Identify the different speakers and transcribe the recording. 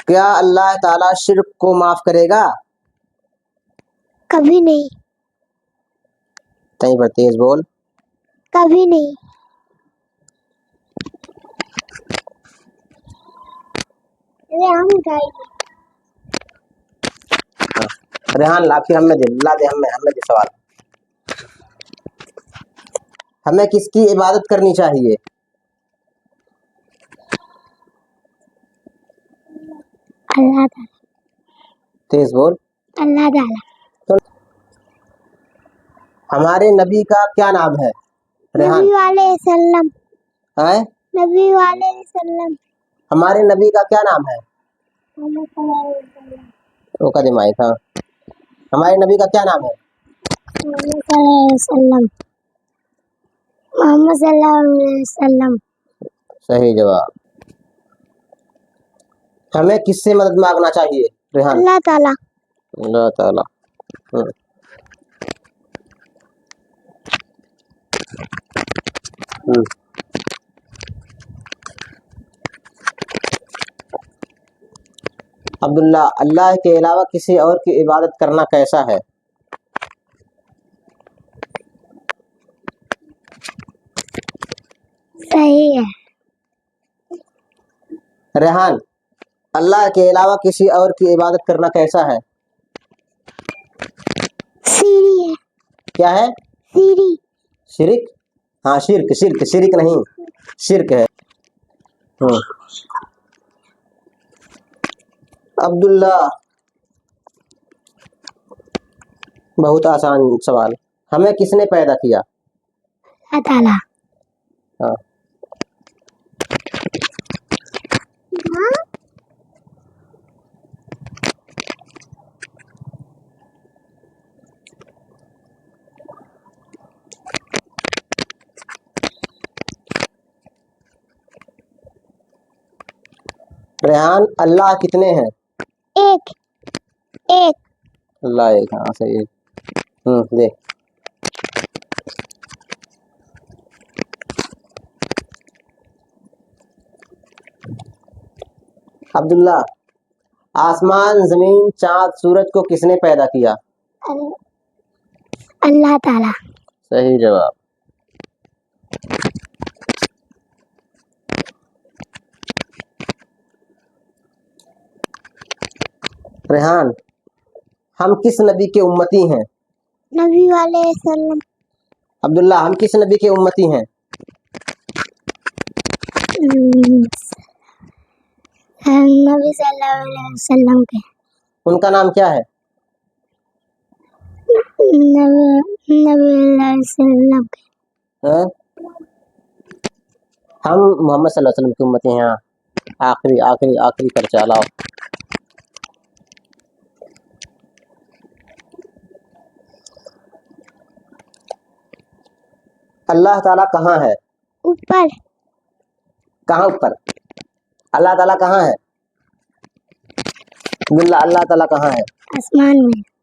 Speaker 1: کیا اللہ تعالیٰ شرک کو معاف کرے گا؟
Speaker 2: کبھی نہیں،
Speaker 1: کہیں پر تیز بول۔
Speaker 2: کبھی نہیں۔
Speaker 1: ریحان لا پھر ہمیں دے سوال۔ ہمیں کس کی عبادت کرنی چاہیے؟
Speaker 2: اللہ تعالیٰ۔
Speaker 1: تیز بول۔
Speaker 2: اللہ تعالیٰ۔
Speaker 1: ہمارے نبی کا کیا نام ہے؟ ریحان۔
Speaker 2: نبی علیہ السلام۔
Speaker 1: ہیں؟
Speaker 2: نبی علیہ السلام۔
Speaker 1: ہمارے نبی کا کیا نام ہے؟
Speaker 2: محمد صلی اللہ علیہ وسلم۔
Speaker 1: روکا دے مائک۔ ہاں، ہمارے نبی کا کیا نام ہے؟
Speaker 2: محمد صلی اللہ علیہ وسلم۔ محمد صلی اللہ علیہ وسلم۔
Speaker 1: صحیح جواب۔ ہمیں کس سے مدد مانگنا چاہیے؟ ریحان۔
Speaker 2: اللہ تعالیٰ۔
Speaker 1: اللہ تعالیٰ۔ عبداللہ، اللہ کے علاوہ کسی اور کی عبادت کرنا کیسا ہے؟
Speaker 2: صحیح ہے۔
Speaker 1: ریحان، اللہ کے علاوہ کسی اور کی عبادت کرنا کیسا ہے؟
Speaker 2: سیری ہے۔
Speaker 1: کیا ہے؟
Speaker 2: سیری۔
Speaker 1: شرک؟ ہاں، شرک نہیں، شرک ہے۔ عبداللہ، بہت آسان سوال۔ ہمیں کس نے پیدا کیا؟
Speaker 2: اللہ تعالیٰ۔
Speaker 1: ہاں۔ ریحان، اللہ کتنے ہیں؟
Speaker 2: ایک۔
Speaker 1: اللہ ایک۔ ہاں صحیح۔ دے۔ عبداللہ، آسمان، زمین، چاند، سورج کو کس نے پیدا کیا؟
Speaker 2: اللہ تعالیٰ۔
Speaker 1: صحیح جواب۔ ریحان، ہم کس نبی کے امتی ہیں؟
Speaker 2: نبی علیہ السلام۔
Speaker 1: عبداللہ، ہم کس نبی کے امتی ہیں؟
Speaker 2: نبی صلی اللہ علیہ وسلم کے۔
Speaker 1: ان کا نام کیا ہے؟
Speaker 2: نبی علیہ السلام کے۔
Speaker 1: ہاں؟ ہم محمد صلی اللہ علیہ وسلم کی امتی ہیں۔ آخری پر چلاؤ۔ اللہ تعالیٰ کہاں ہے؟
Speaker 2: اوپر۔
Speaker 1: کہاں اوپر؟ اللہ تعالیٰ کہاں ہے؟ عبداللہ، اللہ تعالیٰ کہاں ہے؟
Speaker 2: آسمان میں۔